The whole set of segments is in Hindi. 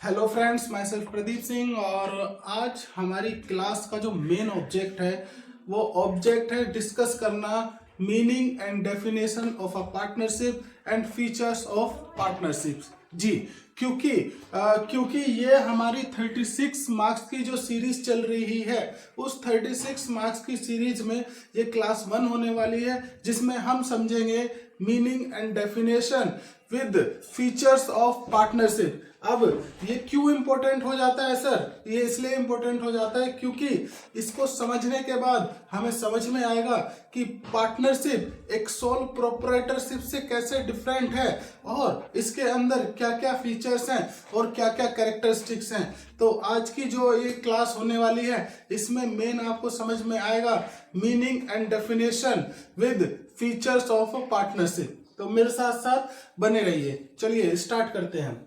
Hello friends, my self Pradeep Singh. और आज हमारी क्लास का जो मेन ऑब्जेक्ट है वो ऑब्जेक्ट है डिस्कस करना meaning and definition of a partnership and features of partnerships. जी, क्योंकि ये हमारी 36 मार्क्स की जो सीरीज चल रही है उस 36 मार्क्स की सीरीज में ये क्लास 1 होने वाली है, जिसमें हम समझेंगे meaning and definition with features of partnership. अब ये क्यों इंपॉर्टेंट हो जाता है सर? ये इसलिए इंपॉर्टेंट हो जाता है क्योंकि इसको समझने के बाद हमें समझ में आएगा कि पार्टनरशिप एक सोल प्रोप्राइटरशिप से कैसे डिफरेंट है और इसके अंदर क्या क्या फीचर्स हैं और क्या क्या कैरेक्टरिस्टिक्स हैं। तो आज की जो ये क्लास होने वाली है इसमें मेन आपको समझ में आएगा meaning and definition with features of a partnership. तो मेरे साथ साथ बने रहिए। चलिए स्टार्ट करते हैं।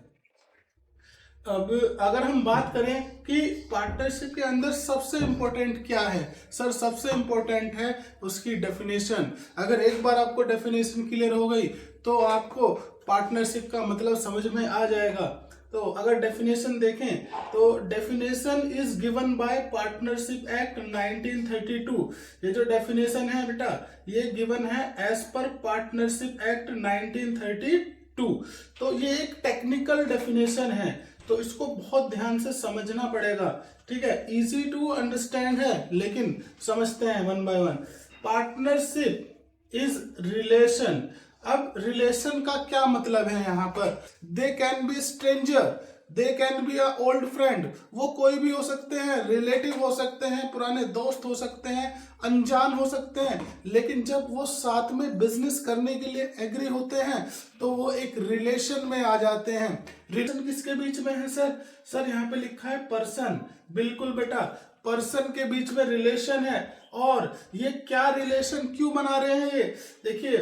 अब अगर हम बात करें कि पार्टनरशिप के अंदर सबसे इंपॉर्टेंट क्या है सर, सबसे इंपॉर्टेंट है उसकी डेफिनेशन। अगर एक बार आपको डेफिनेशन क्लियर हो गई तो आपको पार्टनरशिप का मतलब समझ में आ जाएगा। तो अगर डेफिनेशन देखें तो definition is given by partnership act 1932। ये जो डेफिनेशन है बेटा ये गिवन है एज पर पार्टनरशिप एक्ट 1932। तो ये एक टेक्निकल डेफिनेशन है तो इसको बहुत ध्यान से समझना पड़ेगा। ठीक है, इजी टू अंडरस्टैंड है लेकिन समझते हैं one by one. Partnership is relation. अब रिलेशन का क्या मतलब है यहाँ पर? They can be stranger, they can be a old friend. वो कोई भी हो सकते हैं, रिलेटिव हो सकते हैं, पुराने दोस्त हो सकते हैं, अनजान हो सकते हैं, लेकिन जब वो साथ में बिजनेस करने के लिए एग्री होते हैं तो वो एक रिलेशन में आ जाते हैं। रिलेशन किसके बीच में है सर? सर यहाँ पे लिखा है पर्सन। बिल्कुल बेटा, पर्सन के बीच में रिलेशन है। और ये क्या रिलेशन क्यों बना रहे हैं? ये देखिए,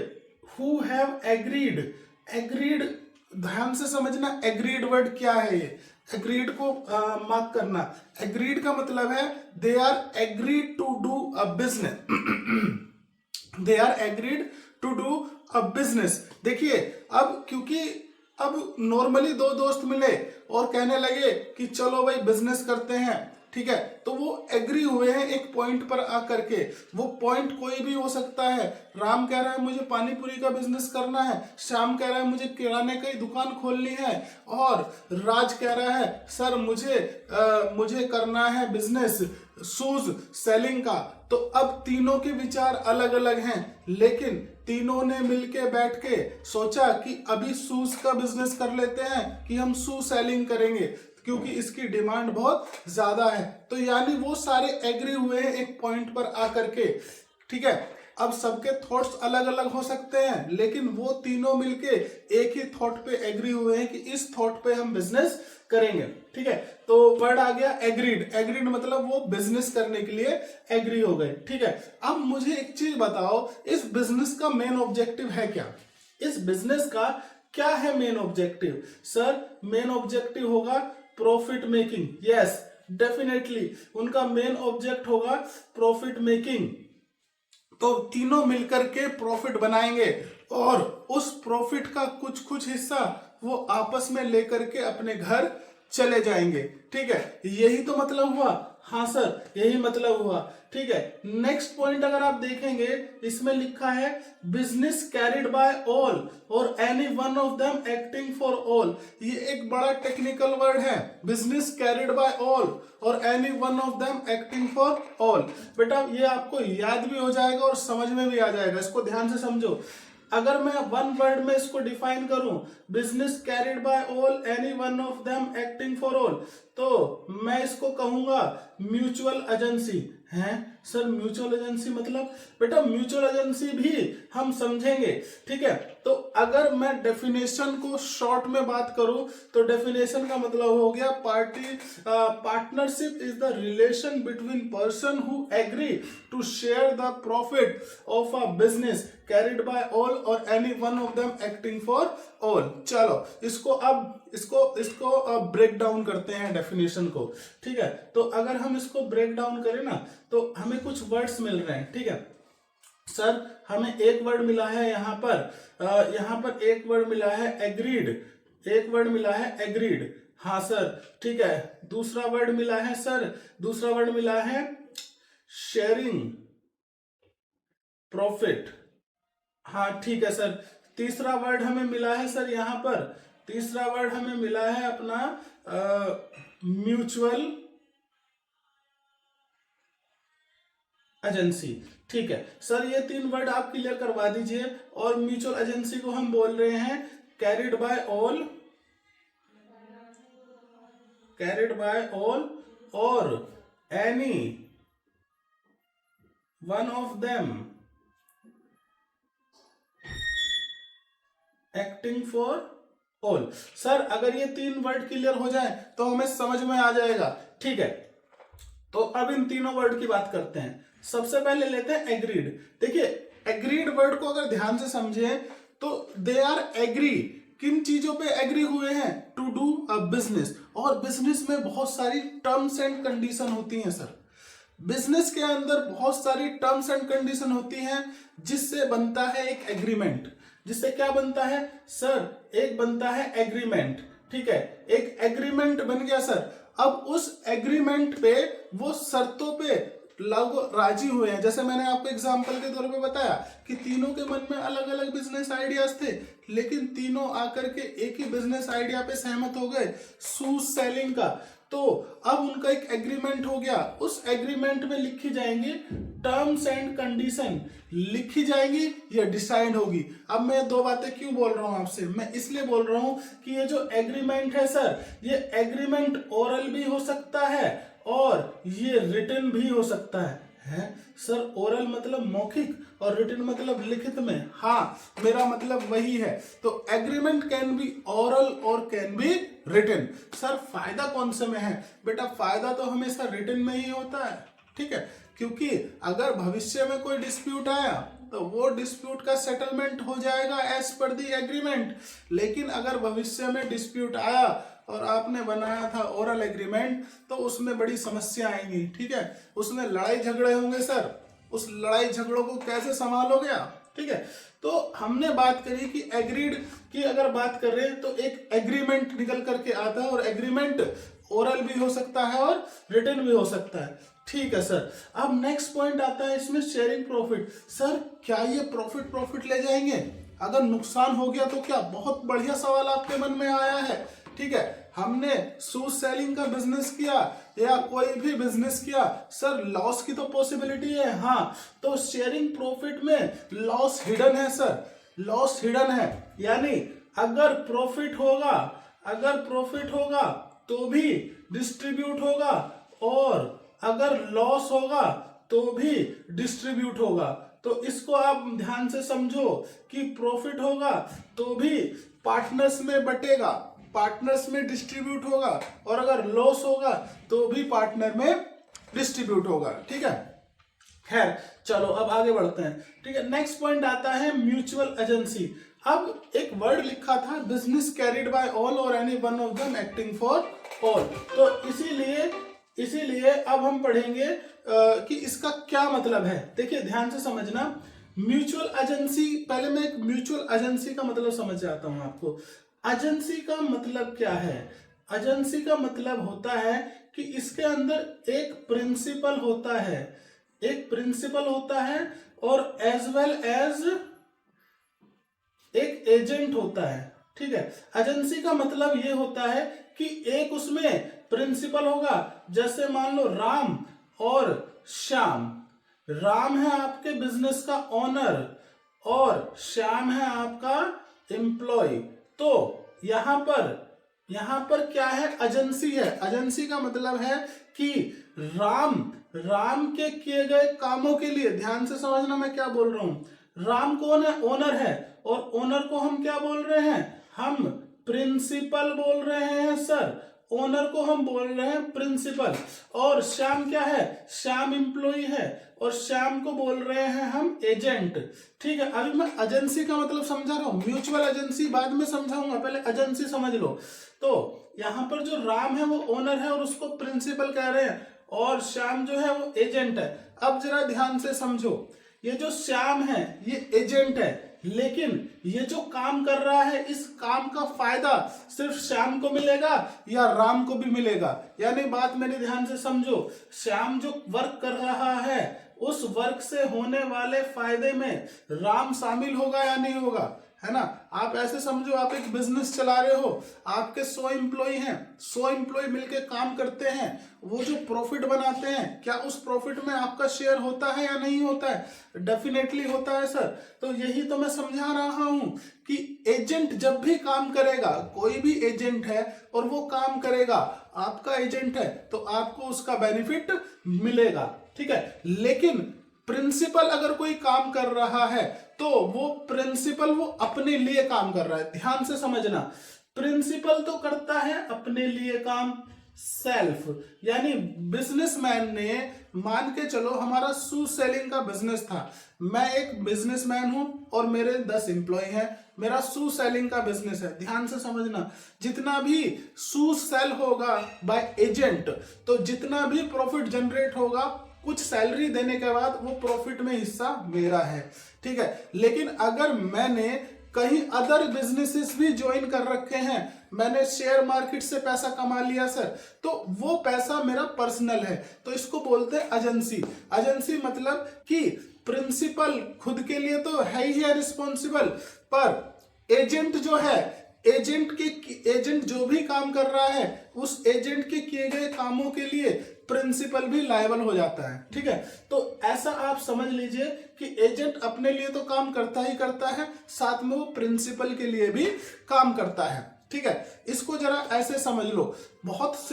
हु हैव एग्रीड। एग्रीड ध्यान से समझना, एग्रीड वर्ड क्या है? ये एग्रीड को मार्क करना। एग्रीड का मतलब है they are agreed to do a business. They are agreed to do a business. देखिए, अब क्योंकि अब नॉर्मली दो दोस्त मिले और कहने लगे कि चलो भाई बिजनेस करते हैं, ठीक है, तो वो एग्री हुए हैं एक पॉइंट पर आकर के। वो पॉइंट कोई भी हो सकता है। राम कह रहा है मुझे पानी पूरी का बिजनेस करना है, श्याम कह रहा है मुझे किराने की दुकान खोलनी है, और राज कह रहा है सर मुझे करना है बिजनेस शूज सेलिंग का। तो अब तीनों के विचार अलग अलग हैं, लेकिन तीनों ने मिलके बैठ के सोचा कि अभी शूज का बिजनेस कर लेते हैं कि हम शू सेलिंग करेंगे क्योंकि इसकी डिमांड बहुत ज्यादा है। तो यानी वो सारे एग्री हुए हैं एक पॉइंट पर आकर के। ठीक है, अब सबके थॉट्स अलग अलग हो सकते हैं लेकिन वो तीनों मिलके एक ही थॉट पे एग्री हुए हैं कि इस थॉट पे हम बिजनेस करेंगे। ठीक है, तो वर्ड आ गया एग्रीड। एग्रीड मतलब वो बिजनेस करने के लिए एग्री हो गए। ठीक है, अब मुझे एक चीज बताओ, इस बिजनेस का मेन ऑब्जेक्टिव है क्या? इस बिजनेस का क्या है main objective? Sir main objective होगा प्रॉफिट मेकिंग। यस, डेफिनेटली उनका मेन ऑब्जेक्ट होगा प्रॉफिट मेकिंग। तो तीनों मिलकर के प्रॉफिट बनाएंगे और उस प्रॉफिट का कुछ कुछ हिस्सा वो आपस में लेकर के अपने घर चले जाएंगे। ठीक है, यही तो मतलब हुआ। हाँ सर, यही मतलब हुआ। ठीक है, नेक्स्ट पॉइंट अगर आप देखेंगे इसमें लिखा है बिजनेस कैरिड बाय ऑल और any one of them acting for all. ये एक बड़ा टेक्निकल वर्ड है, बिजनेस कैरिड बाय ऑल और any one of them acting for all. बेटा ये आपको याद भी हो जाएगा और समझ में भी आ जाएगा, इसको ध्यान से समझो। अगर मैं वन वर्ड में इसको डिफाइन करूं, business carried by all any one of them acting for all, तो मैं इसको कहूंगा म्यूचुअल एजेंसी। है सर म्यूचुअल एजेंसी मतलब? बेटा म्यूचुअल एजेंसी भी हम समझेंगे। ठीक है, तो अगर मैं डेफिनेशन को शॉर्ट में बात करूं तो डेफिनेशन का मतलब हो गया partnership is the relation between person who agree to share the profit of a business carried by all और any one of them acting for all. चलो इसको ब्रेक डाउन करते हैं डेफिनेशन को। ठीक है, तो अगर हम इसको ब्रेक डाउन करें ना तो हमें कुछ वर्ड्स मिल रहे हैं। ठीक है सर, हमें एक वर्ड मिला है यहाँ पर एक वर्ड मिला है एग्रीड, एक वर्ड मिला है एग्रीड। हाँ सर, ठीक है। दूसरा वर्ड मिला है सर, दूसरा वर्ड मिला है शेयरिंग प्रॉफिट। हाँ ठीक है सर। तीसरा वर्ड हमें मिला है सर, यहां पर तीसरा वर्ड हमें मिला है अपना म्यूचुअल एजेंसी। ठीक है सर, ये तीन वर्ड आप क्लियर करवा दीजिए। और म्यूचुअल एजेंसी को हम बोल रहे हैं carried by all, carried by all और any one of them acting for all. Sir अगर ये तीन वर्ड क्लियर हो जाए तो हमें समझ में आ जाएगा। ठीक है, तो अब इन तीनों वर्ड की बात करते हैं। सबसे पहले लेते हैं एग्रीड। देखिए एग्रीड वर्ड को अगर ध्यान से समझे तो दे आर एग्री, किन चीजों पे एग्री हुए हैं, टू डू अ बिजनेस। और बिजनेस में बहुत सारी टर्म्स एंड कंडीशन होती हैं सर, बिजनेस के अंदर बहुत सारी टर्म्स एंड कंडीशन होती हैं जिससे बनता है एक एग्रीमेंट। जिससे क्या बनता है सर, एक बनता है एग्रीमेंट। ठीक है, एक एग्रीमेंट बन गया सर। अब उस एग्रीमेंट पे वो शर्तों पे लोग राजी हुए हैं। जैसे मैंने आपको एग्जांपल के तौर पे बताया कि तीनों के मन में अलग अलग बिजनेस आइडियाज थे, लेकिन तीनों आकर के एक ही बिजनेस आइडिया पे सहमत हो गए, शूज सेलिंग का। तो अब उनका एक एग्रीमेंट हो गया। उस एग्रीमेंट में लिखी जाएंगी टर्म्स एंड कंडीशन, लिखी जाएंगी या डिसाइड होगी। अब मैं दो बातें क्यों बोल रहा हूं आपसे, मैं इसलिए बोल रहा हूं कि ये जो एग्रीमेंट है सर, ये एग्रीमेंट ओरल भी हो सकता है और ये रिटन भी हो सकता है सर। ओरल मतलब मौखिक और रिटन मतलब लिखित में। हाँ, मेरा मतलब वही है। तो एग्रीमेंट कैन बी ओरल और कैन बी रिटन। सर फायदा कौन से में है बेटा, फायदा तो हमेशा रिटन में ही होता है। ठीक है, क्योंकि अगर भविष्य में कोई डिस्प्यूट आया तो वो डिस्प्यूट का सेटलमेंट हो जाएगा एज पर दी एग्रीमेंट। लेकिन अगर भविष्य में डिस्प्यूट आया और आपने बनाया था ओरल एग्रीमेंट तो उसमें बड़ी समस्या आएंगी। ठीक है, उसमें लड़ाई झगड़े होंगे सर, उस लड़ाई झगड़ों को कैसे संभालोगे आप। ठीक है, तो हमने बात करी कि एग्रीड की अगर बात कर रहे हैं तो एक एग्रीमेंट निकल करके आता है, और एग्रीमेंट ओरल भी हो सकता है और रिटन भी हो सकता है। ठीक है सर, अब नेक्स्ट पॉइंट आता है इसमें शेयरिंग प्रॉफिट। सर क्या ये प्रॉफिट ले जाएंगे, अगर नुकसान हो गया तो क्या। बहुत बढ़िया सवाल आपके मन में आया है। ठीक है, हमने शूज सेलिंग का बिजनेस किया या कोई भी बिजनेस किया सर, लॉस की तो पॉसिबिलिटी है। हाँ, तो शेयरिंग प्रॉफिट में लॉस हिडन है सर, लॉस हिडन है। यानी अगर प्रॉफिट होगा तो भी डिस्ट्रीब्यूट होगा, और अगर लॉस होगा तो भी डिस्ट्रीब्यूट होगा। तो इसको आप ध्यान से समझो कि प्रॉफिट होगा तो भी पार्टनर्स में बटेगा, पार्टनर्स में डिस्ट्रीब्यूट होगा, और अगर लॉस होगा तो भी पार्टनर में डिस्ट्रीब्यूट होगा। ठीक है, खैर चलो अब आगे बढ़ते हैं। ठीक है, नेक्स्ट पॉइंट आता है म्यूचुअल एजेंसी। अब एक वर्ड लिखा था बिजनेस कैरिड बाय ऑल और any one of them acting for all. तो इसीलिए अब हम पढ़ेंगे कि इसका क्या मतलब है। देखिए ध्यान से समझना, म्यूचुअल एजेंसी, पहले मैं एक म्यूचुअल एजेंसी का मतलब समझ आता हूं आपको। एजेंसी का मतलब क्या है, एजेंसी का मतलब होता है कि इसके अंदर एक प्रिंसिपल होता है, एक प्रिंसिपल होता है और एज वेल एज एक एजेंट होता है। ठीक है, एजेंसी का मतलब ये होता है कि एक उसमें प्रिंसिपल होगा। जैसे मान लो राम और श्याम, राम है आपके बिजनेस का ओनर और श्याम है आपका एम्प्लॉय। तो यहां पर क्या है, एजेंसी है। एजेंसी का मतलब है कि राम के किए गए कामों के लिए, ध्यान से समझना मैं क्या बोल रहा हूं। राम कौन है, ओनर है, और ओनर को हम क्या बोल रहे हैं, हम प्रिंसिपल बोल रहे हैं सर। ओनर को हम बोल रहे हैं प्रिंसिपल। और श्याम क्या है, श्याम एम्प्लॉय है, और श्याम को बोल रहे हैं हम एजेंट। ठीक है, अभी मैं एजेंसी का मतलब समझा रहा हूं, म्यूचुअल एजेंसी बाद में समझाऊंगा, पहले एजेंसी समझ लो। तो यहां पर जो राम है वो ओनर है और उसको प्रिंसिपल कह रहे हैं, और श्याम जो है वो एजेंट है। अब जरा ध्यान से समझो, ये जो श्याम है ये एजेंट है, लेकिन ये जो काम कर रहा है इस काम का फायदा सिर्फ श्याम को मिलेगा या राम को भी मिलेगा? यानी बात मेरे ध्यान से समझो, श्याम जो वर्क कर रहा है उस वर्क से होने वाले फायदे में राम शामिल होगा या नहीं होगा, है ना? आप ऐसे समझो, आप एक बिजनेस चला रहे हो, आपके 100 एम्प्लॉय हैं, 100 एम्प्लॉय मिलके काम करते हैं, वो जो प्रॉफिट बनाते हैं क्या उस प्रॉफिट में आपका शेयर होता है या नहीं होता है? डेफिनेटली होता है सर। तो यही तो मैं समझा रहा हूं कि एजेंट जब भी काम करेगा, कोई भी एजेंट है और वो काम करेगा, आपका एजेंट है तो आपको उसका बेनिफिट मिलेगा, ठीक है। लेकिन प्रिंसिपल अगर कोई काम कर रहा है तो वो प्रिंसिपल वो अपने लिए काम कर रहा है। ध्यान से समझना, प्रिंसिपल तो करता है अपने लिए काम, सेल्फ, यानी बिजनेसमैन ने, मान के चलो हमारा शू सेलिंग का बिजनेस था, मैं एक बिजनेसमैन हूं और मेरे 10 एम्प्लॉय हैं, मेरा शू सेलिंग का बिजनेस है। ध्यान से समझना, जितना भी शू सेल होगा बाय एजेंट, तो जितना भी प्रॉफिट जनरेट होगा कुछ सैलरी देने के बाद वो प्रॉफिट में हिस्सा मेरा है, ठीक है। लेकिन अगर मैंने कहीं अदर बिजनेसेस भी ज्वाइन कर रखे हैं, मैंने शेयर मार्केट से पैसा कमा लिया सर, तो वो पैसा मेरा पर्सनल है, तो इसको बोलते हैं एजेंसी। एजेंसी मतलब कि प्रिंसिपल खुद के लिए तो है ही है रिस्पॉन्सिबल, पर एजेंट जो है, एजेंट जो भी काम कर रहा है उस एजेंट के किए गए कामों के लिए प्रिंसिपल भी लायबल हो जाता है, ठीक है। तो ऐसा आप समझ लीजिए कि एजेंट अपने लिए तो काम करता ही करता है, साथ में वो प्रिंसिपल के लिए भी काम करता है, ठीक है। इसको जरा ऐसे समझ लो, बहुत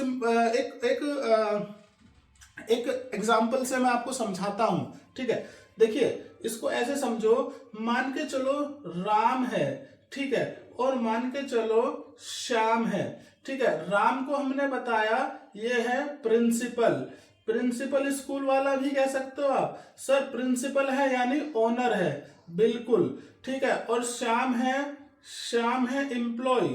एक एग्जाम्पल से मैं आपको समझाता हूं, ठीक है। देखिए, इसको ऐसे समझो, मान के चलो राम है, ठीक है, और मान के चलो श्याम है, ठीक है। राम को हमने बताया ये है प्रिंसिपल, प्रिंसिपल स्कूल वाला भी कह सकते हो आप, सर प्रिंसिपल है यानी ओनर है, बिल्कुल, ठीक है। और श्याम है एम्प्लॉय,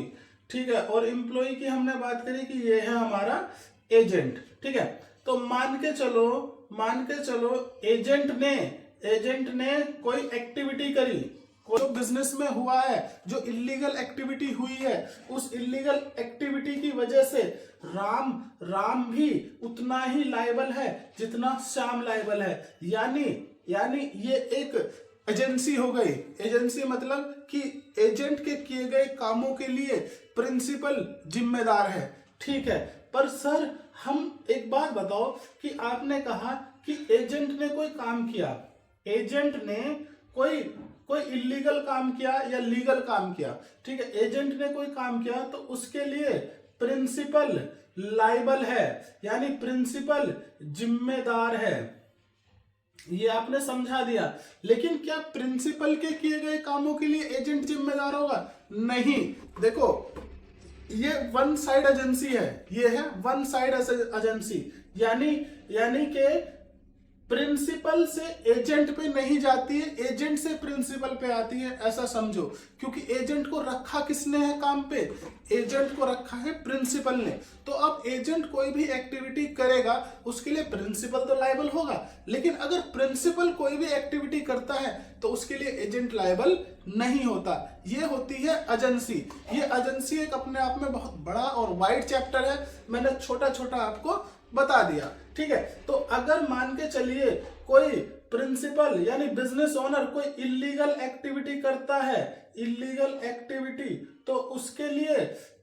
ठीक है, और एम्प्लॉय की हमने बात करी कि ये है हमारा एजेंट, ठीक है। तो मान के चलो एजेंट ने कोई एक्टिविटी करी, कोई बिजनेस में हुआ है, जो इलीगल एक्टिविटी हुई है, उस इलीगल एक्टिविटी की वजह से राम भी उतना ही लायबल है जितना श्याम लायबल है, यानी ये एक एजेंसी हो गई। एजेंसी मतलब कि एजेंट के किए गए कामों के लिए प्रिंसिपल जिम्मेदार है, ठीक है। पर सर हम एक बात बताओ कि आपने कहा कि एजेंट ने कोई काम किया, एजेंट ने कोई इलीगल काम किया या लीगल काम किया, ठीक है, एजेंट ने कोई काम किया तो उसके लिए प्रिंसिपल लायबल है, यानी प्रिंसिपल जिम्मेदार है, ये आपने समझा दिया। लेकिन क्या प्रिंसिपल के किए गए कामों के लिए एजेंट जिम्मेदार होगा? नहीं। देखो, ये वन साइड एजेंसी है, ये है वन साइड एजेंसी, यानी कि प्रिंसिपल से एजेंट पे नहीं जाती है, एजेंट से प्रिंसिपल पे आती है, ऐसा समझो। क्योंकि एजेंट को रखा किसने है काम पे? एजेंट को रखा है प्रिंसिपल ने। तो अब एजेंट कोई भी एक्टिविटी करेगा उसके लिए प्रिंसिपल तो लायबल होगा, लेकिन अगर प्रिंसिपल कोई भी एक्टिविटी करता है तो उसके लिए एजेंट लायबल नहीं होता। ये होती है एजेंसी। ये एजेंसी एक अपने आप में बहुत बड़ा और वाइड चैप्टर है, मैंने छोटा छोटा आपको बता दिया, ठीक है। तो अगर मान के चलिए कोई प्रिंसिपल यानी बिजनेस ओनर कोई इलीगल एक्टिविटी करता है, इलीगल एक्टिविटी, तो उसके लिए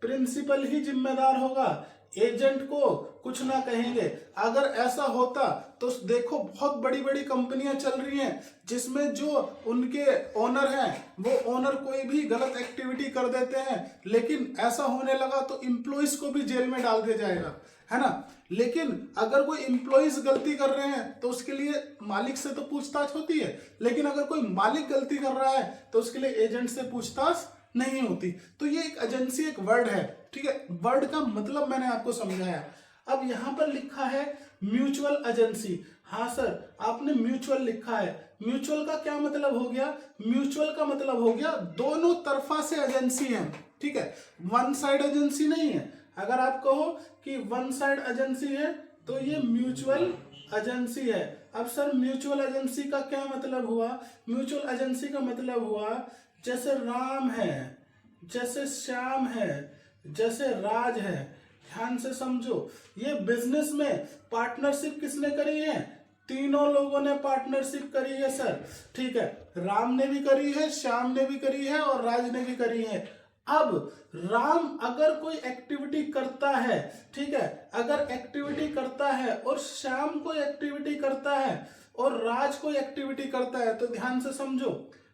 प्रिंसिपल ही जिम्मेदार होगा, एजेंट को कुछ ना कहेंगे। अगर ऐसा होता तो देखो बहुत बड़ी बड़ी कंपनियां चल रही हैं जिसमें जो उनके ओनर हैं वो ओनर कोई भी गलत एक्टिविटी कर देते हैं, लेकिन ऐसा होने लगा तो एम्प्लॉइज को भी जेल में डाल दिया जाएगा, है ना। लेकिन अगर कोई एम्प्लॉइज गलती कर रहे हैं तो उसके लिए मालिक से तो पूछताछ होती है, लेकिन अगर कोई मालिक गलती कर रहा है तो उसके लिए एजेंट से पूछताछ नहीं होती। तो ये एक एजेंसी एक वर्ड है, ठीक है। वर्ड का मतलब मैंने आपको समझाया। अब यहां पर लिखा है म्यूचुअल एजेंसी। हाँ सर, आपने म्यूचुअल लिखा है, म्यूचुअल का क्या मतलब हो गया? म्यूचुअल का मतलब हो गया दोनों तरफा से एजेंसी है, ठीक है, वन साइड एजेंसी नहीं है। अगर आप कहो कि वन साइड एजेंसी है तो ये म्यूचुअल एजेंसी है। अब सर म्यूचुअल एजेंसी का क्या मतलब हुआ? म्यूचुअल एजेंसी का मतलब हुआ जैसे राम है, जैसे श्याम है, जैसे राज है। ध्यान से समझो, ये बिजनेस में पार्टनरशिप किसने करी है? तीनों लोगों ने पार्टनरशिप करी है सर। ठीक है, राम ने भी करी है, श्याम ने भी करी है और राज ने भी करी है। अब राम अगर कोई एक्टिविटी करता है, ठीक है, अगर एक्टिविटी करता है और श्याम कोई एक्टिविटी करता है और राज कोई एक्टिविटी करता है, तो ध्यान से समझो,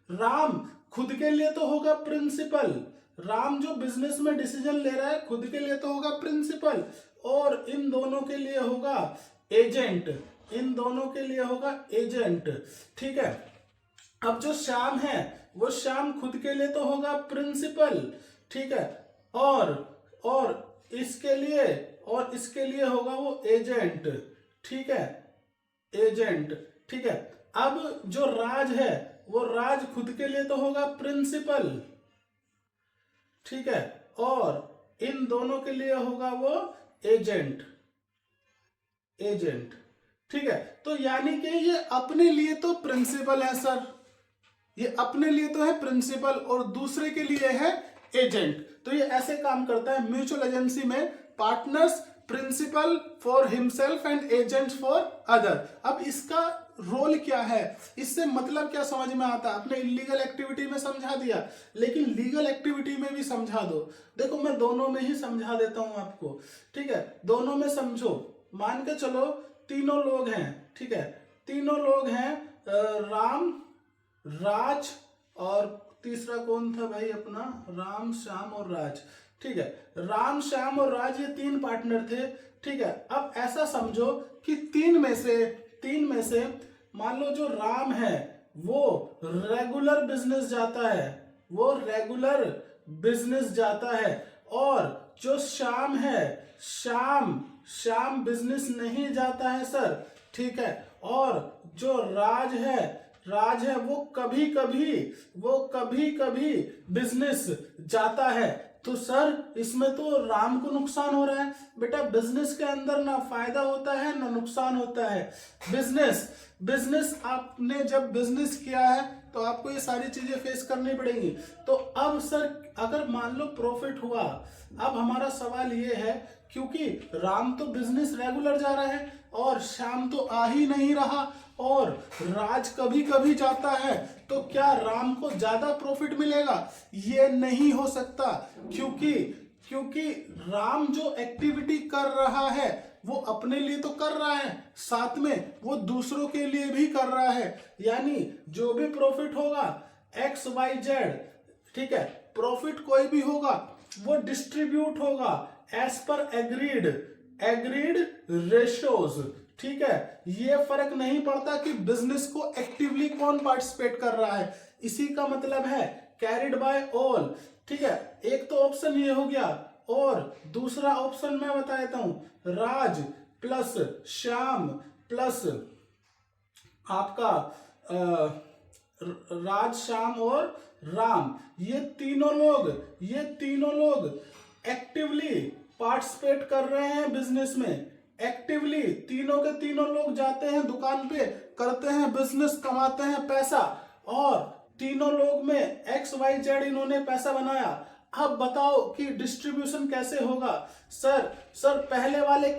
राम खुद के लिए तो होगा प्रिंसिपल, राम जो बिजनेस में डिसीजन ले रहा है खुद के लिए तो होगा प्रिंसिपल, और इन दोनों के लिए होगा एजेंट, इन दोनों के लिए होगा एजेंट। ठीक है, अब जो श्याम है वो श्याम खुद के लिए तो होगा प्रिंसिपल, ठीक है, और इसके लिए होगा वो एजेंट। ठीक है, एजेंट। ठीक है, अब जो राज है वो राज खुद के लिए तो होगा प्रिंसिपल, ठीक है, और इन दोनों के लिए होगा वो एजेंट, एजेंट। ठीक है, तो यानी कि ये अपने लिए तो प्रिंसिपल है सर, ये अपने लिए तो है प्रिंसिपल और दूसरे के लिए है एजेंट। तो ये ऐसे काम करता है म्यूचुअल एजेंसी में, partners principal for himself and agent for other. अब इसका रोल क्या है, इससे मतलब क्या समझ में आता है? आपने इलीगल एक्टिविटी में समझा दिया, लेकिन लीगल एक्टिविटी में भी समझा दो। देखो मैं दोनों में ही समझा देता हूं आपको। ठीक है, दोनों में समझो। मान के चलो तीनों लोग हैं, ठीक है, तीनों लोग हैं, राम, राज और तीसरा कौन था भाई अपना? राम, श्याम और राज। ठीक है, राम, श्याम और राज ये तीन पार्टनर थे। ठीक है, अब ऐसा समझो कि तीन में से मान लो जो राम है वो रेगुलर बिजनेस जाता है, वो रेगुलर बिजनेस जाता है, और जो श्याम है, श्याम बिजनेस नहीं जाता है सर। ठीक है, और जो राज है वो कभी कभी बिजनेस जाता है। तो सर इसमें तो राम को नुकसान हो रहा है। बेटा बिजनेस के अंदर ना फायदा होता है ना नुकसान होता है। बिजनेस आपने जब बिजनेस किया है तो आपको ये सारी चीजें फेस करनी पड़ेंगी। तो अब सर अगर मान लो प्रॉफिट हुआ, अब हमारा सवाल ये है, क्योंकि राम तो बिजनेस रेगुलर जा रहा है और श्याम तो आ ही नहीं रहा और राज कभी कभी जाता है, तो क्या राम को ज्यादा प्रॉफिट मिलेगा? ये नहीं हो सकता, क्योंकि राम जो एक्टिविटी कर रहा है वो अपने लिए तो कर रहा है, साथ में वो दूसरों के लिए भी कर रहा है। यानी जो भी प्रॉफिट होगा XYZ, ठीक है, प्रॉफिट कोई भी होगा वो डिस्ट्रीब्यूट होगा एज पर एग्रीड रेशियोज। ठीक है, ये फर्क नहीं पड़ता कि बिजनेस को एक्टिवली कौन पार्टिसिपेट कर रहा है, इसी का मतलब है कैरिड बाय ऑल। ठीक है, एक तो ऑप्शन ये हो गया, और दूसरा ऑप्शन मैं बता देता हूं, राज प्लस श्याम प्लस आपका राज, श्याम और राम, ये तीनों लोग एक्टिवली पार्टिसिपेट कर रहे हैं बिजनेस में। एक्टिवली तीनों के तीनों लोग जाते हैं दुकान पे, करते हैं बिजनेस, कमाते हैं पैसा, और तीनों लोग में XYZ इन्होंने पैसा बनाया। अब बताओ कि डिस्ट्रीब्यूशन कैसे होगा? सर पहले वाले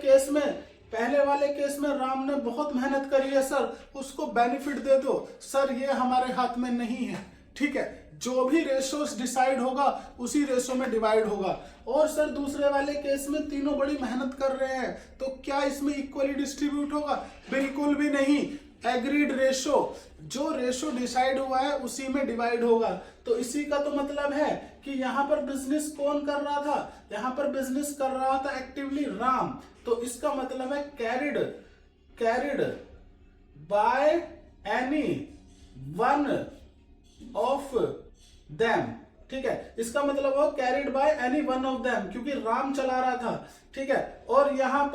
केस में राम ने बहुत मेहनत करी है सर, उसको बेनिफिट दे दो। सर ये हमारे हाथ में नहीं है। ठीक है, जो भी रेशोस डिसाइड होगा उसी रेशो में डिवाइड होगा। और सर दूसरे वाले केस में तीनों बड़ी मेहनत कर रहे हैं, तो क्या इसमें इक्वली डिस्ट्रीब्यूट होगा? बिल्कुल भी नहीं। एग्रीड रेशो, जो रेशो डिसाइड हुआ है उसी में डिवाइड होगा। तो इसी का तो मतलब है कि यहाँ पर बिजनेस कौन कर रहा था? यहाँ पर बिजनेस कर रहा था एक्टिवली राम। तो इसका मतलब है carried by any one of them. ठीक है, इसका मतलब वो carried by any one of them, क्योंकि राम चला रहा था। ठीक है, और यहाँ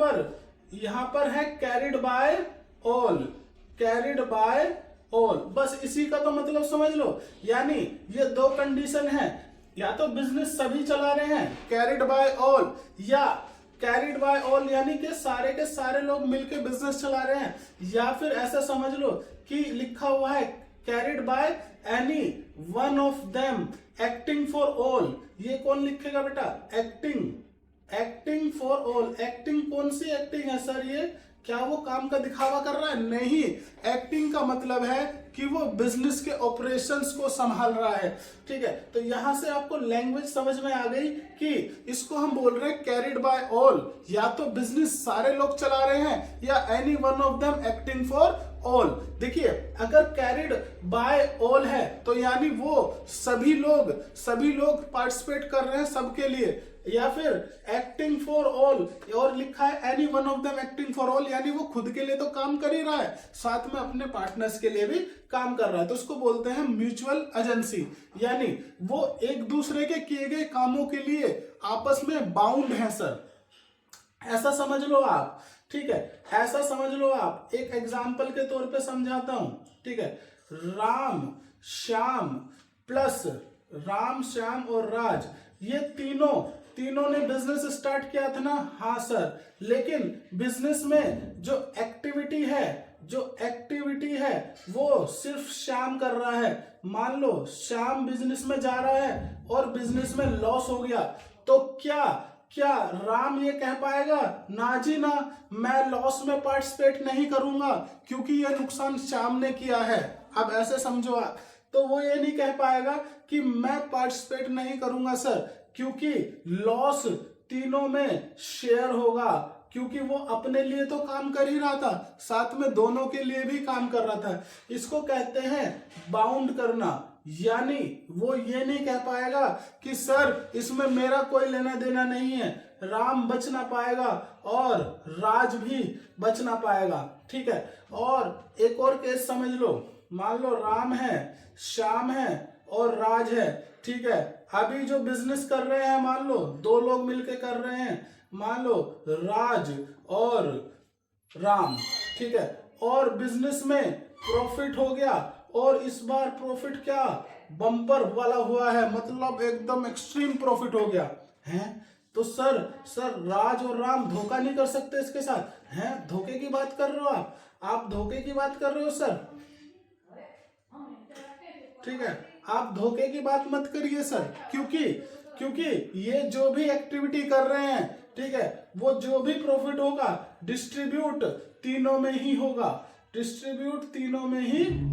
पर है कैरिड बाय ऑल। बस इसी का तो मतलब समझ लो। यानी ये दो कंडीशन है, या तो बिजनेस सभी चला रहे हैं कैरिड बाय ऑल, या कैरिड बाय ऑल यानी कि सारे के सारे लोग मिलके बिजनेस चला रहे हैं, या फिर ऐसा समझ लो कि लिखा हुआ है carried by any one of them acting for all. ये कौन लिखेगा बेटा? Acting for all. एक्टिंग कौन सी एक्टिंग है सर? ये क्या वो काम का दिखावा कर रहा है? नहीं, एक्टिंग का मतलब है कि वो बिजनेस के ऑपरेशंस को संभाल रहा है। ठीक है, तो यहां से आपको लैंग्वेज समझ में आ गई कि इसको हम बोल रहे हैं कैरिड बाय ऑल, या तो बिजनेस सारे लोग चला रहे हैं या any one of them acting for all. देखिए, अगर कैरिड बाय ऑल है तो यानी वो सभी लोग पार्टिसिपेट कर रहे हैं सबके लिए, या फिर एक्टिंग फॉर ऑल और लिखा है any one of them acting for all यानी वो खुद के लिए तो काम कर ही रहा है, साथ में अपने पार्टनर्स के लिए भी काम कर रहा है। तो उसको बोलते हैं म्यूचुअल एजेंसी, यानी वो एक दूसरे के किए गए कामों के लिए आपस में बाउंड है सर, ऐसा समझ लो आप। ठीक है, ऐसा समझ लो आप। एक एग्जाम्पल के तौर पे समझाता हूं। ठीक है, राम श्याम और राज, ये तीनों ने बिजनेस स्टार्ट किया था ना? हाँ सर, लेकिन बिजनेस में जो एक्टिविटी है वो सिर्फ श्याम कर रहा है। मान लो श्याम बिजनेस में जा रहा है और बिजनेस में लॉस हो गया, तो क्या राम ये कह पाएगा ना जी ना, मैं लॉस में पार्टिसिपेट नहीं करूंगा क्योंकि ये नुकसान श्याम ने किया है? अब ऐसे समझो आप, तो वो ये नहीं कह पाएगा कि मैं पार्टिसिपेट नहीं करूंगा सर, क्योंकि लॉस तीनों में शेयर होगा, क्योंकि वो अपने लिए तो काम कर ही रहा था, साथ में दोनों के लिए भी काम कर रहा था। इसको कहते हैं बाउंड करना, यानी वो ये नहीं कह पाएगा कि सर इसमें मेरा कोई लेना देना नहीं है, राम बच ना पाएगा और राज भी बच ना पाएगा। ठीक है, और एक और केस समझ लो। मान लो राम है, श्याम है और राज है। ठीक है, अभी जो बिजनेस कर रहे हैं, मान लो 2 लोग मिलके कर रहे हैं, मान लो राज और राम। ठीक है, और बिजनेस में प्रॉफिट हो गया, और इस बार प्रॉफिट क्या बम्पर वाला हुआ है, मतलब एकदम एक्सट्रीम प्रॉफिट हो गया है। तो सर राज और राम धोखा नहीं कर सकते इसके साथ हैं? धोखे की बात कर रहे हो आप धोखे की बात कर रहे हो सर। ठीक है, आप धोखे की बात मत करिए सर, क्योंकि ये जो भी एक्टिविटी कर रहे हैं, ठीक है, वो जो भी प्रॉफिट होगा डिस्ट्रीब्यूट तीनों में ही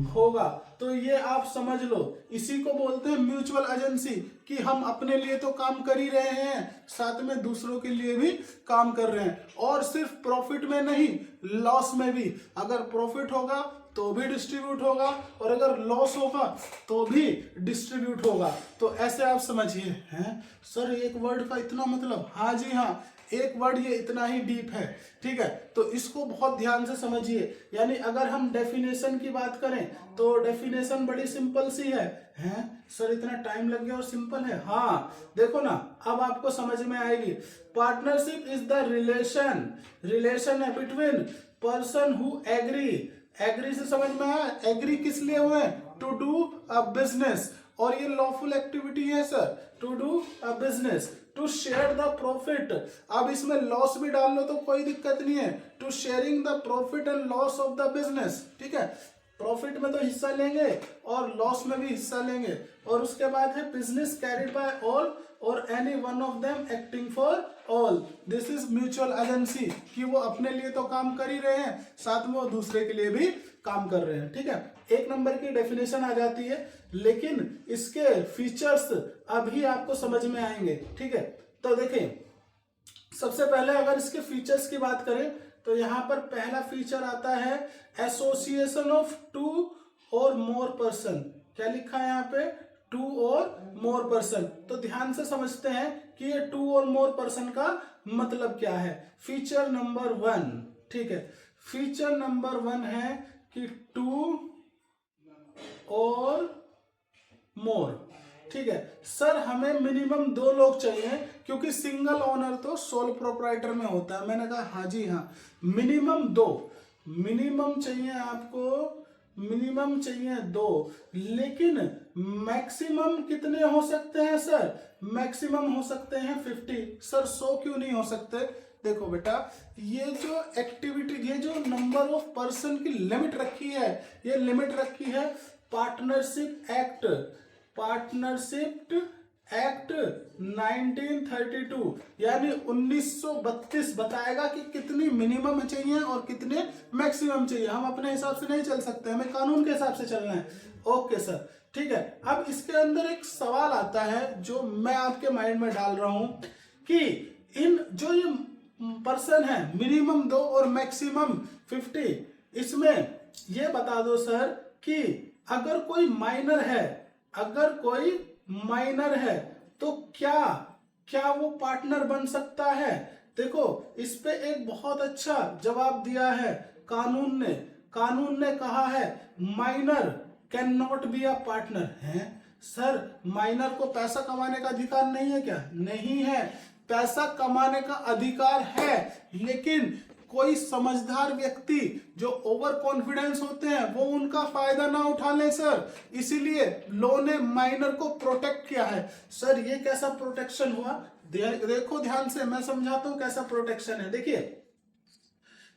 होगा। तो ये आप समझ लो, इसी को बोलते हैं म्यूचुअल एजेंसी, कि हम अपने लिए तो काम कर ही रहे हैं, साथ में दूसरों के लिए भी काम कर रहे हैं, और सिर्फ प्रॉफिट में नहीं, लॉस में भी। अगर प्रॉफिट होगा तो भी डिस्ट्रीब्यूट होगा, और अगर लॉस होगा तो भी डिस्ट्रीब्यूट होगा। तो ऐसे आप समझिए। हैं सर, एक वर्ड का इतना मतलब? हाँ जी हाँ, एक वर्ड ये इतना ही डीप है। ठीक है, तो इसको बहुत ध्यान से समझिए। यानी अगर हम डेफिनेशन की बात करें तो डेफिनेशन बड़ी सिंपल सी है। हैं सर, इतना टाइम लग गया और सिंपल है? हाँ, देखो ना, अब आपको समझ में आएगी। पार्टनरशिप इज द रिलेशन है बिटवीन पर्सन हु एग्री से समझ में आया? एग्री किस लिए हुए? टू डू अ बिजनेस, और ये लॉफुल एक्टिविटी है sir, to do a business, to share the profit. अब इसमें लॉस भी डाल लो तो कोई दिक्कत नहीं है। To sharing the profit and loss of the business. ठीक है, प्रॉफिट में तो हिस्सा लेंगे और लॉस में भी हिस्सा लेंगे। और उसके बाद है बिजनेस कैरिड बाय ऑल और any one of them acting for all. This is mutual agency, कि वो अपने लिए तो काम कर ही रहे हैं, साथ में वो दूसरे के लिए भी काम कर रहे हैं। ठीक है, 1 नंबर की डेफिनेशन आ जाती है, लेकिन इसके फीचर्स अभी आपको समझ में आएंगे। ठीक है, तो देखें, सबसे पहले अगर इसके फीचर्स की बात करें तो यहां पर पहला फीचर आता है एसोसिएशन ऑफ 2 और मोर पर्सन। क्या लिखा है यहाँ पे? 2 और मोर पर्सन। तो ध्यान से समझते हैं कि ये 2 और मोर पर्सन का मतलब क्या है। फीचर नंबर 1, ठीक है, फीचर नंबर 1 है कि 2 और मोर। ठीक है सर, हमें मिनिमम 2 लोग चाहिए, क्योंकि सिंगल ओनर तो सोल प्रोप्राइटर में होता है। मैंने कहा हाँ जी हाँ, मिनिमम 2, मिनिमम चाहिए आपको, मिनिमम चाहिए 2। लेकिन मैक्सिमम कितने हो सकते हैं सर? मैक्सिमम हो सकते हैं 50। सर 100 क्यों नहीं हो सकते? देखो बेटा, ये जो एक्टिविटी, ये जो नंबर ऑफ पर्सन की लिमिट रखी है, ये लिमिट रखी है पार्टनरशिप एक्ट 1932, यानी 1932 बताएगा कि कितनी मिनिमम चाहिए और कितने मैक्सिमम चाहिए। हम अपने हिसाब से नहीं चल सकते, हमें कानून के हिसाब से चलना है। ओके सर, ठीक है। अब इसके अंदर एक सवाल आता है जो मैं आपके माइंड में डाल रहा हूं कि इन जो ये पर्सन है मिनिमम 2 और मैक्सिमम 50, इसमें ये बता दो सर कि अगर कोई माइनर है तो क्या वो पार्टनर बन सकता है? देखो, इस पे एक बहुत अच्छा जवाब दिया है कानून ने कहा है minor can not be a partner. है सर, माइनर को पैसा कमाने का अधिकार नहीं है क्या? नहीं है, पैसा कमाने का अधिकार है, लेकिन कोई समझदार व्यक्ति जो ओवर कॉन्फिडेंस होते हैं वो उनका फायदा ना उठा ले सर, इसीलिए लॉ ने माइनर को प्रोटेक्ट किया है। सर ये कैसा प्रोटेक्शन हुआ? देखो ध्यान से, मैं समझाता हूं कैसा प्रोटेक्शन है। देखिए,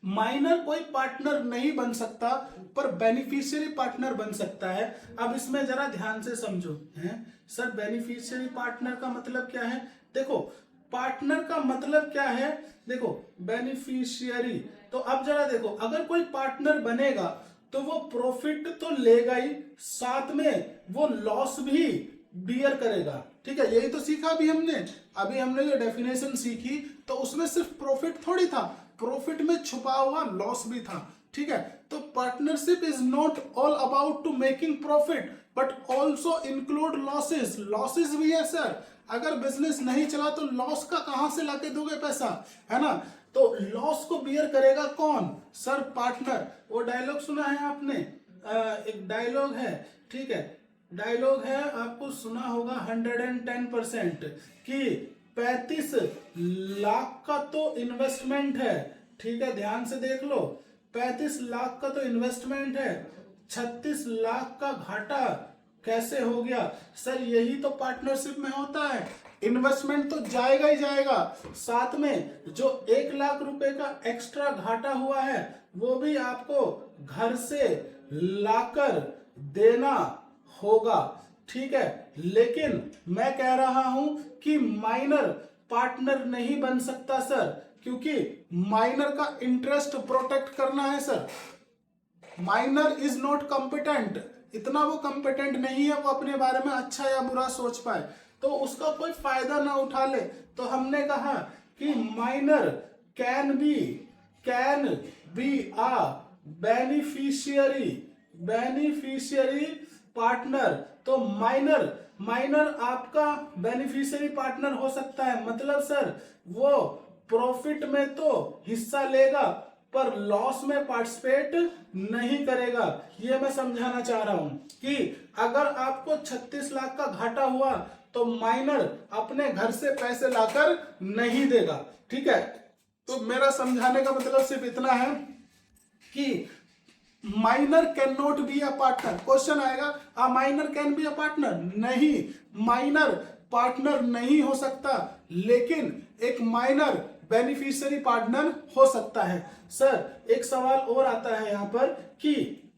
माइनर कोई पार्टनर नहीं बन सकता पर बेनिफिशियरी पार्टनर बन सकता है। अब इसमें जरा ध्यान से समझो। है सर, बेनिफिशियरी पार्टनर का मतलब क्या है? देखो, पार्टनर का मतलब क्या है? देखो, बेनिफिशियरी, तो अब जरा देखो, अगर कोई पार्टनर बनेगा तो वो प्रॉफिट तो लेगा ही, साथ में वो लॉस भी बियर करेगा। ठीक है, यही तो सीखा अभी हमने जो डेफिनेशन सीखी तो उसमें सिर्फ प्रॉफिट थोड़ी था, प्रॉफिट में छुपा हुआ लॉस भी था। ठीक है, तो partnership is not all about to making profit but also include losses भी है सर। अगर बिजनेस नहीं चला तो लॉस का कहां से लाके दोगे पैसा, है ना? तो लॉस को बियर करेगा कौन? Sir partner. वो डायलॉग सुना है आपने? एक डायलॉग है, ठीक है, डायलॉग है, आपको सुना होगा 110% कि 35 लाख का तो इन्वेस्टमेंट है। ठीक है, ध्यान से देख लो, 35 लाख का तो इन्वेस्टमेंट है, 36 लाख का घाटा कैसे हो गया? सर यही तो पार्टनरशिप में होता है, इन्वेस्टमेंट तो जाएगा ही जाएगा, साथ में जो 1 लाख रुपए का एक्स्ट्रा घाटा हुआ है वो भी आपको घर से लाकर देना होगा। ठीक है, लेकिन मैं कह रहा हूं कि माइनर पार्टनर नहीं बन सकता सर, क्योंकि माइनर का इंटरेस्ट प्रोटेक्ट करना है sir. Minor is not competent, इतना वो कॉम्पिटेंट नहीं है वो अपने बारे में अच्छा या बुरा सोच पाए, तो उसका कोई फायदा ना उठा ले। तो हमने कहा कि minor can be a beneficiary partner. तो माइनर आपका बेनिफिशियरी पार्टनर हो सकता है, मतलब सर वो प्रॉफिट में तो हिस्सा लेगा पर लॉस में पार्टिसिपेट नहीं करेगा। ये मैं समझाना चाह रहा हूं कि अगर आपको 36 लाख का घाटा हुआ तो माइनर अपने घर से पैसे लाकर नहीं देगा। ठीक है, तो मेरा समझाने का मतलब सिर्फ इतना है कि minor can not be a partner. Question आएगा, a minor can be a partner? नहीं, माइनर पार्टनर नहीं हो सकता, लेकिन एक माइनर बेनिफिशियरी पार्टनर हो सकता है। सर एक सवाल और आता है यहाँ पर कि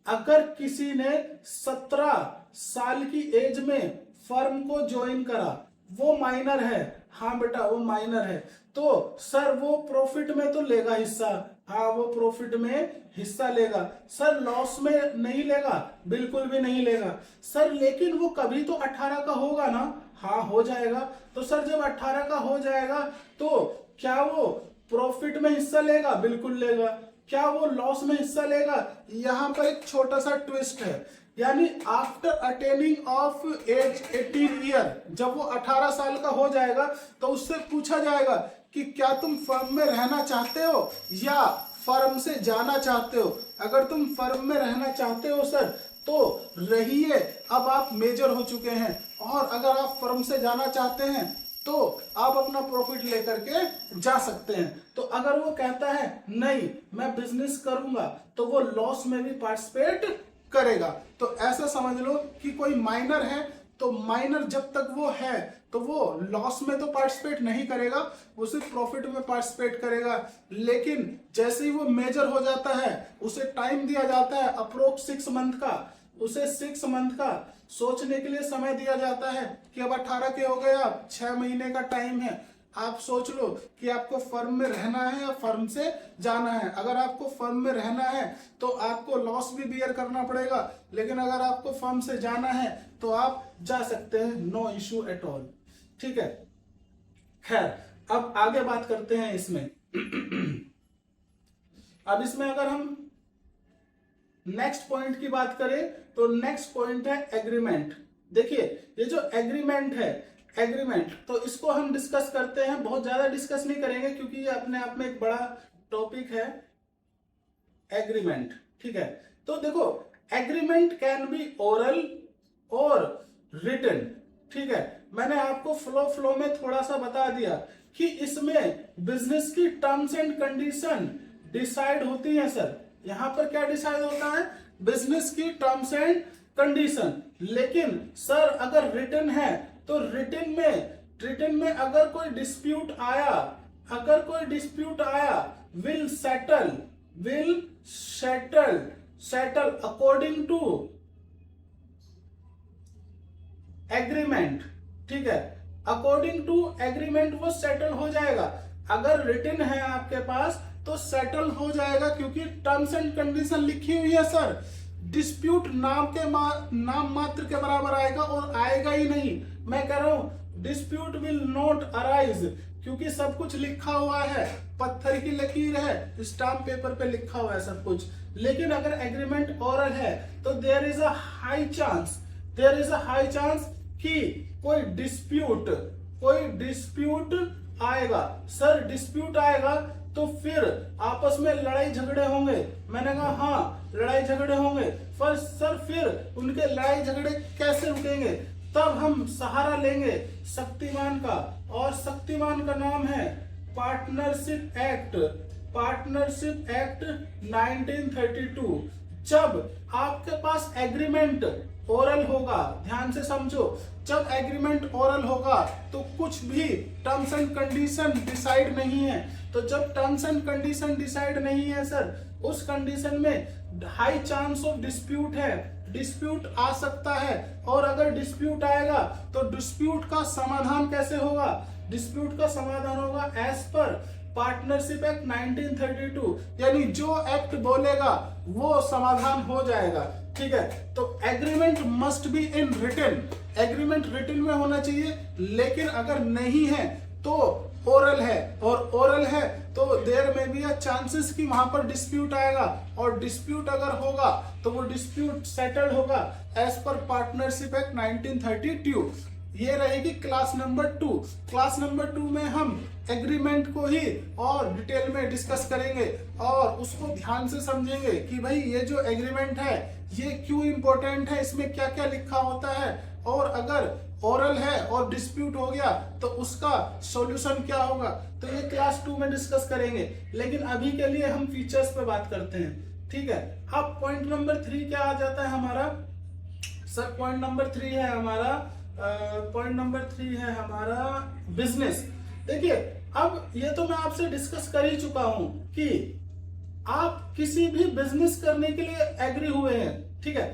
अगर किसी ने 17 साल की एज में फर्म को ज्वाइन करा, वो माइनर है? हाँ बेटा वो माइनर है, तो सर वो प्रॉफिट में तो लेगा हिस्सा? हाँ वो प्रॉफिट में हिस्सा लेगा। सर लॉस में नहीं लेगा? बिल्कुल भी नहीं लेगा। सर लेकिन वो कभी तो 18 का होगा ना? हाँ हो जाएगा। तो सर जब 18 का हो जाएगा तो क्या वो प्रॉफिट में हिस्सा लेगा? बिल्कुल लेगा। क्या वो लॉस में हिस्सा लेगा? यहाँ पर एक छोटा सा ट्विस्ट है, यानी after attaining of age 18 year, जब वो 18 साल का हो जाएगा तो उससे पूछा जाएगा कि क्या तुम फर्म में रहना चाहते हो या फर्म से जाना चाहते हो। अगर तुम फर्म में रहना चाहते हो सर तो रहिए, अब आप मेजर हो चुके हैं, और अगर आप फर्म से जाना चाहते हैं तो आप अपना प्रॉफिट लेकर के जा सकते हैं। तो अगर वो कहता है नहीं मैं बिजनेस करूंगा तो वो लॉस में भी पार्टिसिपेट करेगा। तो ऐसा समझ लो कि कोई माइनर है तो माइनर जब तक वो है तो वो लॉस में तो पार्टिसिपेट नहीं करेगा, वो सिर्फ प्रॉफिट में पार्टिसिपेट करेगा। लेकिन जैसे ही वो मेजर हो जाता है, उसे टाइम दिया जाता है अप्रोक्स 6 मंथ का, उसे 6 मंथ का सोचने के लिए समय दिया जाता है कि अब 18 के हो गए, आप 6 महीने का टाइम है, आप सोच लो कि आपको फर्म में रहना है या फर्म से जाना है। अगर आपको फर्म में रहना है तो आपको लॉस भी बियर करना पड़ेगा, लेकिन अगर आपको फर्म से जाना है तो आप जा सकते हैं, नो इश्यू एट ऑल। ठीक है, खैर अब आगे बात करते हैं इसमें। अब इसमें अगर हम नेक्स्ट पॉइंट की बात करें तो नेक्स्ट पॉइंट है एग्रीमेंट। देखिए ये जो एग्रीमेंट है, एग्रीमेंट तो इसको हम डिस्कस करते हैं, बहुत ज्यादा डिस्कस नहीं करेंगे क्योंकि ये अपने आप में एक बड़ा टॉपिक है एग्रीमेंट। ठीक है, तो देखो एग्रीमेंट कैन बी ओरल और रिटन। ठीक है, मैंने आपको फ्लो में थोड़ा सा बता दिया कि इसमें बिजनेस की टर्म्स एंड कंडीशन डिसाइड होती है। सर यहां पर क्या डिसाइड होता है? बिजनेस की टर्म्स एंड कंडीशन। लेकिन सर अगर रिटन है तो रिटन में अगर कोई डिस्प्यूट आया, will settle according to agreement. ठीक है, अकॉर्डिंग टू एग्रीमेंट वो सेटल हो जाएगा। अगर रिटन है आपके पास तो सेटल हो जाएगा क्योंकि टर्म्स एंड कंडीशन लिखी हुई है। सर डिस्प्यूट नाम मात्र के बराबर आएगा और आएगा ही नहीं। मैं कह रहा हूं डिस्प्यूट विल नॉट अराइज क्योंकि सब कुछ लिखा हुआ है, पत्थर की लकीर है, स्टाम्प पेपर पे लिखा हुआ है सब कुछ। लेकिन अगर एग्रीमेंट ओरल है तो there is a high chance कि कोई डिस्प्यूट आएगा। सर डिस्प्यूट आएगा तो फिर आपस में लड़ाई झगड़े होंगे। मैंने कहा हाँ लड़ाई झगड़े होंगे, पर सर फिर उनके लड़ाई झगड़े कैसे रुकेंगे? तब हम सहारा लेंगे शक्तिमान का, और शक्तिमान का नाम है पार्टनरशिप एक्ट 1932। जब आपके पास एग्रीमेंट ओरल होगा, ध्यान से समझो, जब एग्रीमेंट ओरल होगा तो कुछ भी टर्म्स एंड कंडीशन डिसाइड नहीं है। तो जब टर्म्स एंड कंडीशन डिसाइड नहीं है सर, उस कंडीशन में हाई चांस ऑफ डिस्प्यूट है, डिस्प्यूट आ सकता है। और अगर डिस्प्यूट आएगा तो डिस्प्यूट का समाधान कैसे होगा? डिस्प्यूट का समाधान होगा एज पर पार्टनरशिप एक्ट 1932, यानी जो एक्ट बोलेगा वो समाधान हो जाएगा। ठीक है, तो agreement must be in written, agreement written में होना चाहिए। लेकिन अगर नहीं है तो ओरल है, और ओरल है तो देयर में भी चांसेस कि वहां पर डिस्प्यूट आएगा, और डिस्प्यूट अगर होगा तो वो डिस्प्यूट सेटल्ड होगा एज पर पार्टनरशिप एक्ट 1932। ये रहेगी क्लास नंबर 2। क्लास नंबर 2 में हम एग्रीमेंट को ही और डिटेल में डिस्कस करेंगे और उसको ध्यान से समझेंगे कि भाई ये जो एग्रीमेंट है ये क्यों इंपॉर्टेंट है, इसमें क्या क्या लिखा होता है, और अगर ओरल है और डिस्प्यूट हो गया तो उसका सॉल्यूशन क्या होगा। तो ये क्लास 2 में डिस्कस करेंगे। लेकिन अभी के लिए हम फीचर्स पे बात करते हैं। ठीक है, अब पॉइंट नंबर 3 क्या आ जाता है हमारा? सर पॉइंट नंबर 3 है हमारा बिजनेस। देखिए अब ये तो मैं आपसे डिस्कस कर ही चुका हूं कि आप किसी भी बिजनेस करने के लिए एग्री हुए हैं। ठीक है,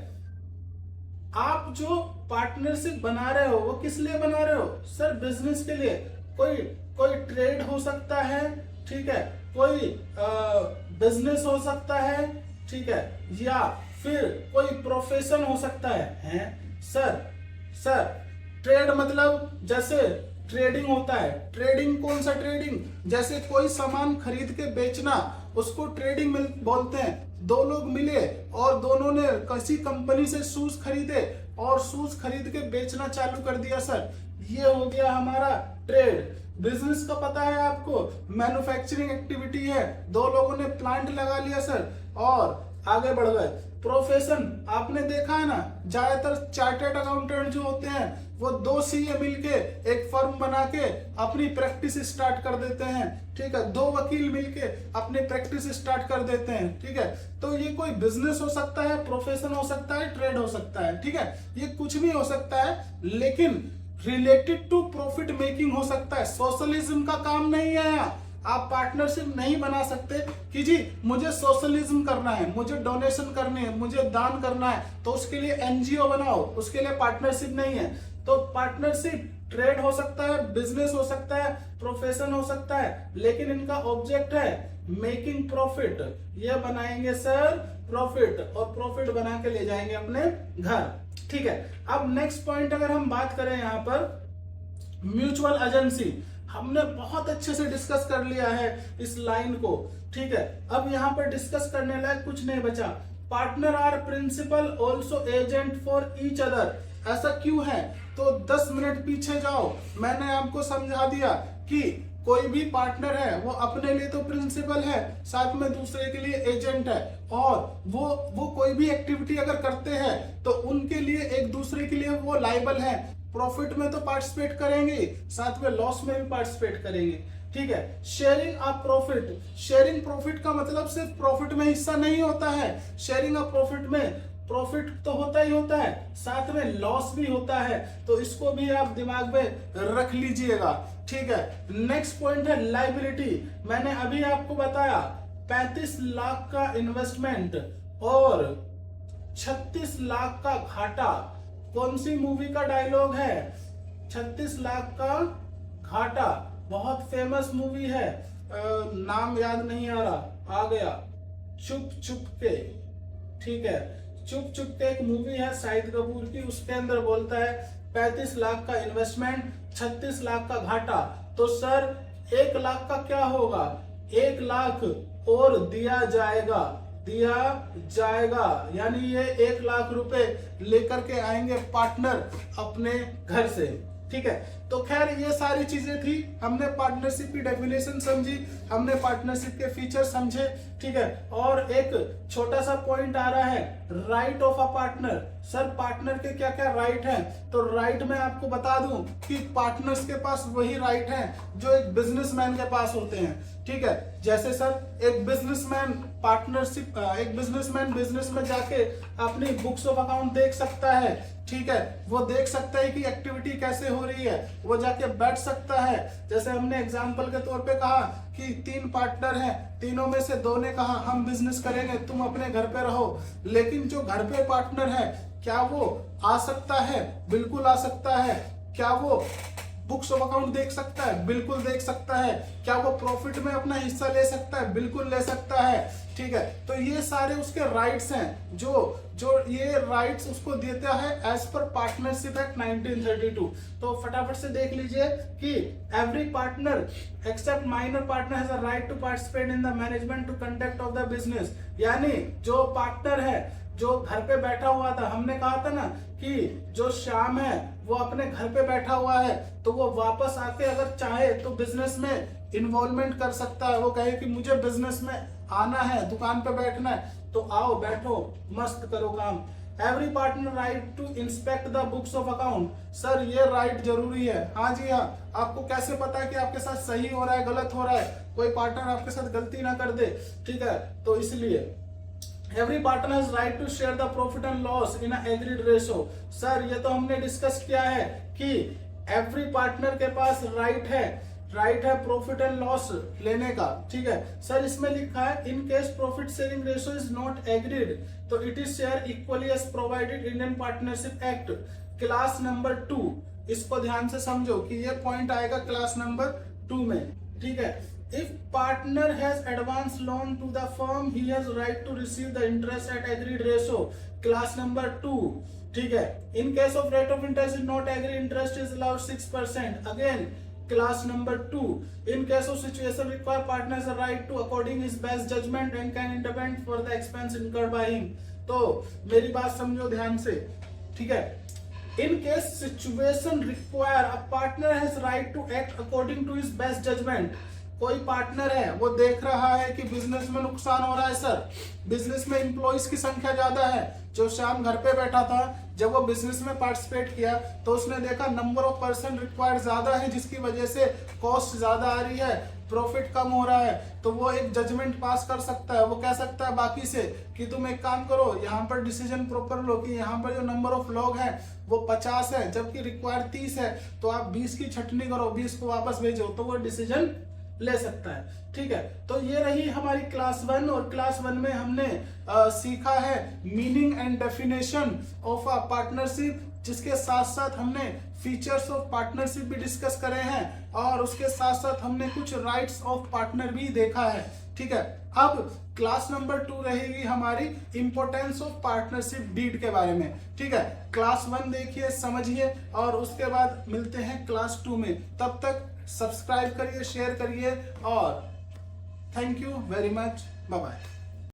आप जो पार्टनरशिप बना रहे हो वो किस लिए बना रहे हो? सर बिजनेस के लिए। कोई ट्रेड हो सकता है, ठीक है, कोई बिजनेस हो सकता है, ठीक है, या फिर कोई प्रोफेशन हो सकता है? सर ट्रेड मतलब जैसे ट्रेडिंग होता है। ट्रेडिंग कौन सा ट्रेडिंग? जैसे कोई सामान खरीद के बेचना, उसको ट्रेडिंग बोलते हैं। दो लोग मिले और दोनों ने किसी कंपनी से शूज खरीदे और शूज खरीद के बेचना चालू कर दिया। सर ये हो गया हमारा ट्रेड। बिजनेस का पता है आपको, मैन्युफैक्चरिंग एक्टिविटी है, दो लोगों ने प्लांट लगा लिया सर और आगे बढ़ गए। प्रोफेशन आपने देखा है ना, ज्यादातर चार्टर्ड अकाउंटेंट जो होते हैं वो 2 सीए मिलके एक फर्म बना के अपनी प्रैक्टिस स्टार्ट कर देते हैं। ठीक है, 2 वकील मिलके अपनी प्रैक्टिस स्टार्ट कर देते हैं। ठीक है, तो ये कोई बिजनेस हो सकता है, प्रोफेशन हो सकता है, ट्रेड हो सकता है। ठीक है, ये कुछ भी हो सकता है, लेकिन रिलेटेड टू प्रॉफिट मेकिंग हो सकता है। सोशलिज्म का काम नहीं है यहाँ। आप पार्टनरशिप नहीं बना सकते कि जी मुझे सोशलिज्म करना है, मुझे डोनेशन करनी है, मुझे दान करना है, तो उसके लिए एनजीओ बनाओ, उसके लिए पार्टनरशिप नहीं है। तो पार्टनरशिप ट्रेड हो सकता है, बिजनेस हो सकता है, प्रोफेशन हो सकता है, लेकिन इनका ऑब्जेक्ट है मेकिंग प्रॉफिट। ये बनाएंगे सर प्रॉफिट, और प्रॉफिट बना के ले जाएंगे अपने घर। ठीक है, अब नेक्स्ट पॉइंट अगर हम बात करें यहाँ पर म्यूचुअल एजेंसी, हमने बहुत अच्छे से डिस्कस कर लिया है इस लाइन को। ठीक है, अब यहाँ पर डिस्कस करने लायक कुछ नहीं बचा। Partner are principal also agent for each other. ऐसा क्यों है? तो 10 मिनट पीछे जाओ, मैंने आपको समझा दिया कि कोई भी पार्टनर है वो अपने लिए तो प्रिंसिपल है, साथ में दूसरे के लिए एजेंट है, और वो कोई भी एक्टिविटी अगर करते हैं तो उनके लिए एक दूसरे के लिए वो लायबल है। प्रॉफिट में तो पार्टिसिपेट करेंगे, साथ में लॉस में भी पार्टिसिपेट करेंगे। ठीक है, शेयरिंग अ प्रॉफिट। शेयरिंग प्रॉफिट का मतलब सिर्फ प्रॉफिट में हिस्सा नहीं होता है। शेयरिंग अ प्रॉफिट में प्रॉफिट तो होता ही होता है, साथ में लॉस भी होता है, तो इसको भी आप दिमाग में रख लीजिएगा। ठीक है, नेक्स्ट पॉइंट है लायबिलिटी। मैंने अभी आपको बताया 35 लाख का इन्वेस्टमेंट और 36 लाख का घाटा। कौन सी मूवी का डायलॉग है? 36 लाख का घाटा, बहुत फेमस मूवी है, नाम याद नहीं आ रहा, आ गया, चुप चुप के। ठीक है, चुप चुप के एक मूवी है शाहिद कपूर की, उसके अंदर बोलता है 35 लाख का इन्वेस्टमेंट, 36 लाख का घाटा, तो सर 1 लाख का क्या होगा? 1 लाख और दिया जाएगा, यानी ये 1 लाख रुपए लेकर के आएंगे पार्टनर अपने घर से। ठीक है, तो खैर ये सारी चीजें थी। हमने पार्टनरशिप की डेफिनेशन समझी, हमने पार्टनरशिप के फीचर समझे। ठीक है, और एक छोटा सा पॉइंट आ रहा है right of a partner. Sir partner के क्या क्या राइट हैं? तो राइट मैं आपको बता दूं कि पार्टनर्स के पास वही राइट हैं जो एक बिजनेसमैन के पास होते हैं। ठीक है, जैसे सर एक बिजनेसमैन बिजनेस में जाके अपनी बुक्स ऑफ अकाउंट देख सकता है। ठीक है, वो देख सकता है कि एक्टिविटी कैसे हो रही है, वो जाके बैठ सकता है। जैसे हमने एग्जांपल के तौर पे कहा कि 3 पार्टनर हैं, तीनों में से 2 ने कहा हम बिजनेस करेंगे, तुम अपने घर पे रहो। लेकिन जो घर पे पार्टनर है, क्या वो आ सकता है? बिल्कुल आ सकता है। क्या वो बुक्स ऑफ अकाउंट देख सकता है? बिल्कुल देख सकता है। क्या वो प्रॉफिट में अपना हिस्सा ले सकता है? बिल्कुल ले सकता है। ठीक है, तो ये सारे उसके राइट्स हैं, जो ये राइट्स उसको देता है एज पर पार्टनरशिप एक्ट 1932। तो फटाफट से देख लीजिए कि every partner except minor partner has a right to participate in the management to conduct of the business. यानी जो पार्टनर है जो घर पे बैठा हुआ था, हमने कहा था ना कि जो श्याम है वो अपने घर पे बैठा हुआ है, तो वो वापस आके अगर चाहे तो बिजनेस में इन्वॉल्वमेंट कर सकता है। वो कहे कि मुझे बिजनेस में आना है, दुकान पे बैठना है, तो आओ बैठो, मस्त करो काम। Every partner right to inspect the books of account. Sir ये राइट जरूरी है। हाँ जी हाँ, आपको कैसे पता है कि आपके साथ सही हो रहा है गलत हो रहा है, कोई पार्टनर आपके साथ गलती ना कर दे। ठीक है, तो इसलिए every partner has right to share the profit and loss in agreed ratio. Sir ये तो हमने डिस्कस किया है कि एवरी पार्टनर के पास राइट है प्रॉफिट एंड लॉस लेने का। ठीक है सर, इसमें लिखा है in case profit sharing ratio is not agreed तो it is share equally as provided Indian partnership act clause number 2। इसको ध्यान से समझो कि ये पॉइंट आएगा क्लास नंबर 2 में। ठीक है, if partner has advance loan to the firm he has right to receive the interest at agreed ratio, class number 2। ठीक है, in case of rate of interest is not agreed, interest is allowed 6%, again class number 2। in case of situation require partner has a right to according his best judgment and can independent for the expense incurred by him। तो मेरी बात समझो ध्यान से। ठीक है, in case situation require a partner has right to act according to his best judgment। कोई पार्टनर है वो देख रहा है कि बिजनेस में नुकसान हो रहा है, सर बिजनेस में एम्प्लॉइज की संख्या ज्यादा है। जो शाम घर पे बैठा था, जब वो बिजनेस में पार्टिसिपेट किया तो उसने देखा नंबर ऑफ पर्सन रिक्वायर्ड ज्यादा है, जिसकी वजह से कॉस्ट ज्यादा आ रही है प्रॉफिट कम हो रहा है तो वो एक जजमेंट पास कर सकता है। वो कह सकता है बाकी से कि तुम एक काम करो, यहाँ पर डिसीजन प्रॉपर लो कि यहाँ पर जो नंबर ऑफ लोग हैं वो 50 है जबकि रिक्वायर्ड 30 है, तो आप 20 की छटनी करो, 20 को वापस भेजो, तो वो डिसीजन ले सकता है। ठीक है, तो ये रही हमारी क्लास 1, और क्लास 1 में हमने सीखा है meaning and definition of a partnership, जिसके साथ साथ हमने फीचर्स ऑफ पार्टनरशिप भी डिस्कस करे हैं, और उसके साथ साथ हमने कुछ राइट्स ऑफ पार्टनर भी देखा है। ठीक है, अब क्लास नंबर 2 रहेगी हमारी इंपॉर्टेंस ऑफ पार्टनरशिप डीड के बारे में। ठीक है, क्लास 1 देखिए, समझिए, और उसके बाद मिलते हैं क्लास 2 में। तब तक सब्सक्राइब करिए, शेयर करिए, और thank you very much, bye bye.